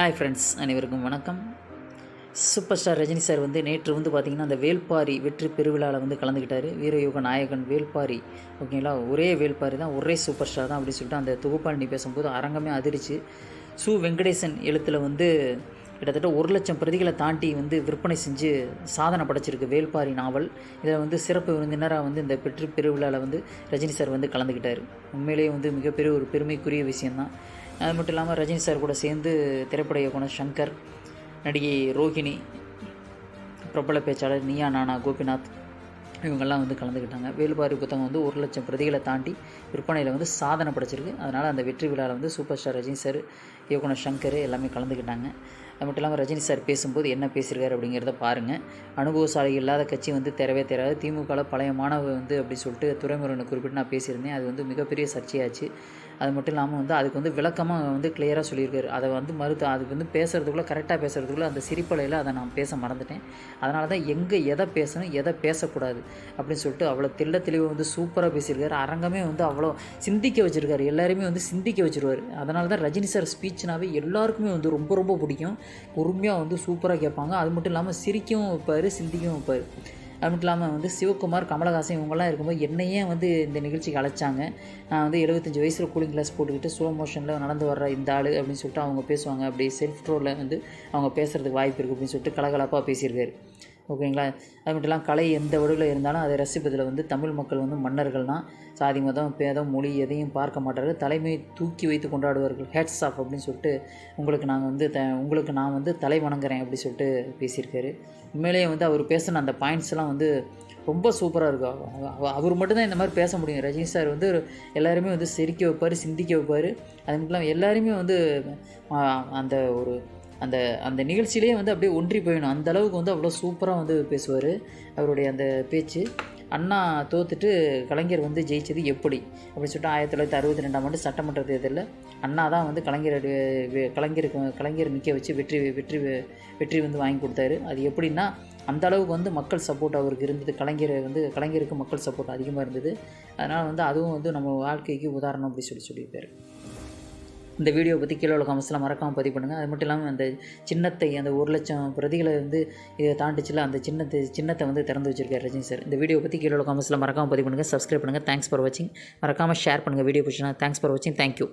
Hi friends, அனைவருக்கும் வணக்கம். Super star Rajini sir வந்து நேற்று வந்து பார்த்திங்கன்னா அந்த வேள்பாரி வெற்றி பெருவிழாவில் வந்து கலந்துக்கிட்டார். வீரயுக நாயகன் வேள்பாரி, ஓகேங்களா, ஒரே வேள்பாரி தான், ஒரே சூப்பர் ஸ்டார் தான் அப்படின்னு சொல்லிட்டு அந்த தொகுப்பாளி பேசும்போது அரங்கமே அதிர்ச்சி. சு வெங்கடேசன் எழுத்தில் வந்து கிட்டத்தட்ட 1,00,000 பிரதிகளை தாண்டி வந்து விற்பனை செஞ்சு சாதனை படைச்சிருக்கு வேள்பாரி நாவல். இதில் வந்து சிறப்பு விருந்தினராக வந்து இந்த வெற்றி பெருவிழாவில் வந்து ரஜினி சார் வந்து கலந்துக்கிட்டார். உண்மையிலேயே வந்து மிகப்பெரிய ஒரு பெருமைக்குரிய விஷயந்தான். அது மட்டும் இல்லாமல் ரஜினி சார் கூட சேர்ந்து திரைப்பட இயக்குனர் சங்கர், நடிகை ரோஹிணி, பிரபல பேச்சாளர் நீயா நானா கோபிநாத் இவங்கெல்லாம் வந்து கலந்துக்கிட்டாங்க. வேள்பாரி புத்தகம் வந்து 1,00,000 பிரதிகளை தாண்டி விற்பனையில் வந்து சாதனை படைச்சிருக்கு. அதனால் அந்த வெற்றி விழாவில் வந்து சூப்பர் ஸ்டார் ரஜினி சார், இயக்குனர் சங்கர் எல்லாமே கலந்துக்கிட்டாங்க. அது மட்டும் இல்லாமல் ரஜினி சார் பேசும்போது என்ன பேசியிருக்காரு அப்படிங்கிறத பாருங்கள். அனுபவசாலி இல்லாத கட்சி வந்து தெரவே தெரியாது, திமுகவில் பழைய மாணவர் வந்து அப்படி சொல்லிட்டு துரைமுருகனை குறிப்பிட்டு நான் பேசியிருந்தேன். அது வந்து மிகப்பெரிய சர்ச்சையாச்சு. அது மட்டும் இல்லாமல் வந்து அதுக்கு வந்து விளக்கமாக வந்து கிளியராக சொல்லியிருக்காரு. அதை வந்து அதுக்கு வந்து பேசுகிறதுக்குள்ளே கரெக்டாக பேசுகிறதுக்குள்ளே அந்த சிரிப்பலையில் அதை நான் பேச மறந்துட்டேன். அதனால தான் எங்கே எதை பேசணும் எதை பேசக்கூடாது அப்படின்னு சொல்லிட்டு அவ்வளோ தெளிவாக வந்து சூப்பராக பேசியிருக்காரு. அரங்கமே வந்து அவ்வளோ சிந்திக்க வச்சுருக்காரு, எல்லாருமே வந்து சிந்திக்க வச்சுருவார். அதனால தான் ரஜினி சார் ஸ்பீச்னாவே எல்லாருக்குமே வந்து ரொம்ப ரொம்ப பிடிக்கும். பொறுமையாக வந்து சூப்பராக கேட்பாங்க. அது மட்டும் இல்லாமல் சிரிக்கவும் வைப்பார், சிந்திக்கவும் வைப்பார். அது மட்டும் இல்லாமல் வந்து சிவகுமார், கமலஹாசன் இவங்கெல்லாம் இருக்கும்போது என்னையே வந்து இந்த நிகழ்ச்சிக்கு அழைச்சாங்க. நான் வந்து 75 வயசில் கூலிங் கிளாஸ் போட்டுக்கிட்டு ஸ்லோ மோஷனில் நடந்து வர்ற இந்த ஆள் அப்படின்னு சொல்லிட்டு அவங்க பேசுவாங்க. அப்படி செல்ஃப் ட்ரோலில் வந்து அவங்க பேசுகிறதுக்கு வாய்ப்பு இருக்குது அப்படின்னு சொல்லிட்டு கலகலப்பாக பேசியிருக்காரு. ஓகேங்களா. அது மட்டும் இல்லாமல் கலை எந்த வடிவில் இருந்தாலும் அதை ரசிப்பதில் வந்து தமிழ் மக்கள் வந்து மன்னர்கள் தான். சாதி மதம் பேதம் மொழி எதையும் பார்க்க மாட்டார்கள், தலைமையை தூக்கி வைத்து கொண்டாடுவார்கள். ஹேட்ஸ் ஆஃப் அப்படின்னு சொல்லிட்டு உங்களுக்கு நான் வந்து தலை வணங்குறேன் அப்படி சொல்லிட்டு பேசியிருக்காரு. உண்மையிலேயே வந்து அவர் பேசின அந்த பாயிண்ட்ஸ்லாம் வந்து ரொம்ப சூப்பராக இருக்கும். அவர் மட்டும்தான் இந்த மாதிரி பேச முடியும். ரஜினி சார் வந்து எல்லாருமே வந்து சிரிக்க வைப்பார், சிந்திக்க வைப்பார். அது மட்டும் இல்லாமல் எல்லாருமே வந்து அந்த ஒரு அந்த அந்த நிகழ்ச்சியிலே வந்து அப்படியே ஒன்றி போயிடணும், அந்த அளவுக்கு வந்து அவ்வளோ சூப்பராக வந்து பேசுவார். அவருடைய அந்த பேச்சு, அண்ணா தோத்துட்டு கலைஞர் வந்து ஜெயிச்சது எப்படி அப்படின்னு சொல்லிட்டு 1962ஆம் ஆண்டு சட்டமன்ற தேர்தலில் அண்ணா தான் வந்து கலைஞர் நிற்க வச்சு வெற்றி வந்து வாங்கி கொடுத்தாரு. அது எப்படின்னா அந்த அளவுக்கு வந்து மக்கள் சப்போர்ட் அவருக்கு இருந்தது. கலைஞருக்கு மக்கள் சப்போர்ட் அதிகமாக இருந்தது. அதனால் வந்து அதுவும் வந்து நம்ம வாழ்க்கைக்கு உதாரணம் அப்படி சொல்லியிருப்பார். இந்த வீடியோவை பற்றி கீழே உள்ள கமெண்ட்ஸ்லாம் மறக்காமல் பதிவு பண்ணுங்கள். அது மட்டும் இல்லாமல் அந்த சின்னத்தை, அந்த 1,00,000 பிரதிகளை வந்து இதை தாண்டிச்சில் அந்த சின்னத்தை வந்து திறந்து வச்சிருக்காரு ரஜினி சார். இந்த வீடியோ பற்றி கீழே உள்ள கமெண்ட்ஸ்லாம் மறக்காமல் பதிவு பண்ணுங்கள். சப்ஸ்கிரைப் பண்ணுங்கள். தேங்க்ஸ் ஃபார் வாட்சிங். மறக்காமல் ஷேர் பண்ணுங்கள் வீடியோ பிடிச்சினா. தேங்க்ஸ் ஃபார் வாட்சிங். தேங்க்யூ.